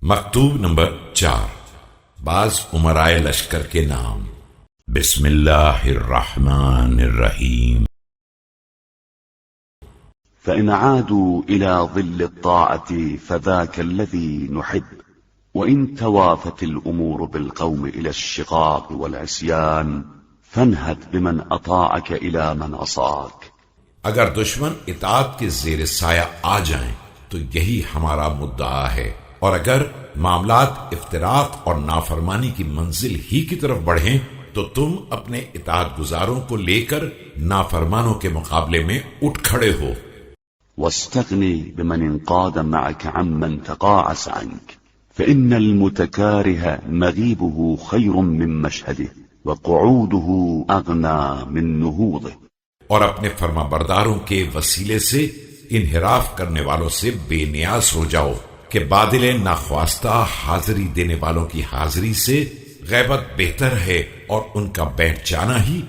مکتوب نمبر 4، بعض امرائے لشکر کے نام۔ بسم اللہ الرحمن الرحیم۔ فإن عادوا إلى ظل الطاعة فذاك الذي نحب وإن توافت الأمور بالقوم إلى الشقاق والعصيان فانهد بمن أطاعك إلى من عصاك۔ اگر دشمن اطاعت کے زیر سایہ آ جائیں تو یہی ہمارا مدعا ہے، اور اگر معاملات افتراق اور نافرمانی کی منزل ہی کی طرف بڑھیں تو تم اپنے اطاعت گزاروں کو لے کر نافرمانوں کے مقابلے میں اٹھ کھڑے ہو۔ واستغني بمن انقاد معك عمن تقاعس عنك فإن المتكاره مغيبه خير من مشهده وقعوده أغنى من نهوضه۔ اور اپنے فرما برداروں کے وسیلے سے انحراف کرنے والوں سے بے نیاز ہو جاؤ کہ بادل ناخواستہ حاضری دینے والوں کی حاضری سے غیبت بہتر ہے، اور ان کا بیٹھ جانا ہی